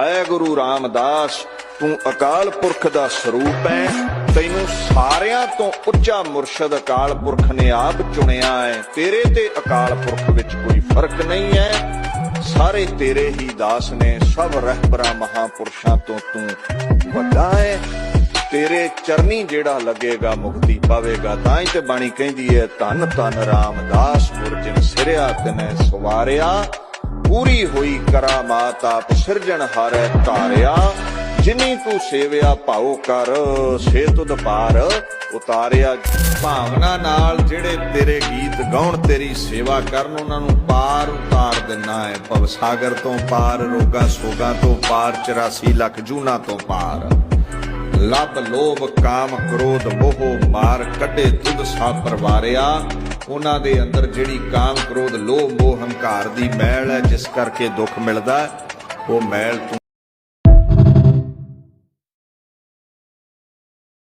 ਹੈ ਗੁਰੂ ਰਾਮਦਾਸ ਤੂੰ ਅਕਾਲ ਪੁਰਖ ਦਾ ਸਰੂਪ ਹੈ। ਤੈਨੂੰ ਸਾਰਿਆਂ ਤੋਂ ਉੱਚਾ ਮੁਰਸ਼ਦ ਅਕਾਲ ਪੁਰਖ ਨੇ ਆਪ ਚੁਣਿਆ ਹੈ। ਤੇਰੇ ਤੇ ਅਕਾਲ ਪੁਰਖ ਵਿੱਚ ਕੋਈ ਫਰਕ ਨਹੀਂ ਹੈ। ਸਾਰੇ ਤੇਰੇ ਹੀ ਦਾਸ ਨੇ। ਸਭ ਰਹਿਬਰਾਂ ਮਹਾਂਪੁਰਸ਼ਾਂ ਤੋਂ ਤੂੰ ਵੱਡਾ ਹੈ। ਤੇਰੇ ਚਰਨੀ ਜਿਹੜਾ ਲੱਗੇਗਾ ਮੁਕਤੀ ਪਾਵੇਗਾ। ਤਾਂ ਹੀ ਤੇ ਬਾਣੀ ਕਹਿੰਦੀ ਹੈ ਧੰਨ ਧੰਨ ਰਾਮਦਾਸ ਗੁਰਜਨ ਸਿਰਿਆ ਤਿਨੈ ਸਵਾਰਿਆ। ਪੂਰੀ ਹੋਈ ਕਰਾਮਾਤ ਆਪ ਸਿਰਜਣ ਹਾਰੈ ਧਾਰਿਆ। ਜਿਨੀ ਤੂੰ ਸੇਵਿਆ ਭਾਉ ਕਰ ਸੇ ਤੁਧ ਪਾਰ ਉਤਾਰਿਆ। ਭਾਵਨਾ ਨਾਲ ਜਿਹੜੇ ਤੇਰੇ ਗੀਤ ਗਾਉਣ ਤੇਰੀ ਸੇਵਾ ਕਰਨ ਉਹਨਾਂ ਨੂੰ ਪਾਰ ਉਤਾਰ ਦਿੰਨਾ ਹੈ। ਭਵ ਸਾਗਰ ਤੋਂ ਪਾਰ, ਰੋਗਾਂ ਸੋਗਾਂ ਤੋਂ ਪਾਰ, 84 ਲੱਖ ਜੂਨਾਂ ਤੋਂ ਪਾਰ। ਲੱਭ ਲੋਭ ਕਾਮ ਕ੍ਰੋਧ ਮੋਹ ਮਾਰ ਕੱਢੇ ਤੁਧ ਸਾ ਪਰਵਾਰਿਆ। ਉਹਨਾਂ ਦੇ ਅੰਦਰ ਜਿਹੜੀ ਕਾਮ ਕ੍ਰੋਧ ਲੋਭ ਮੋਹ ਹੰਕਾਰ ਦੀ ਮੈਲ ਹੈ ਜਿਸ ਕਰਕੇ ਦੁੱਖ ਮਿਲਦਾ ਉਹ ਮੈਲ ਤੂੰ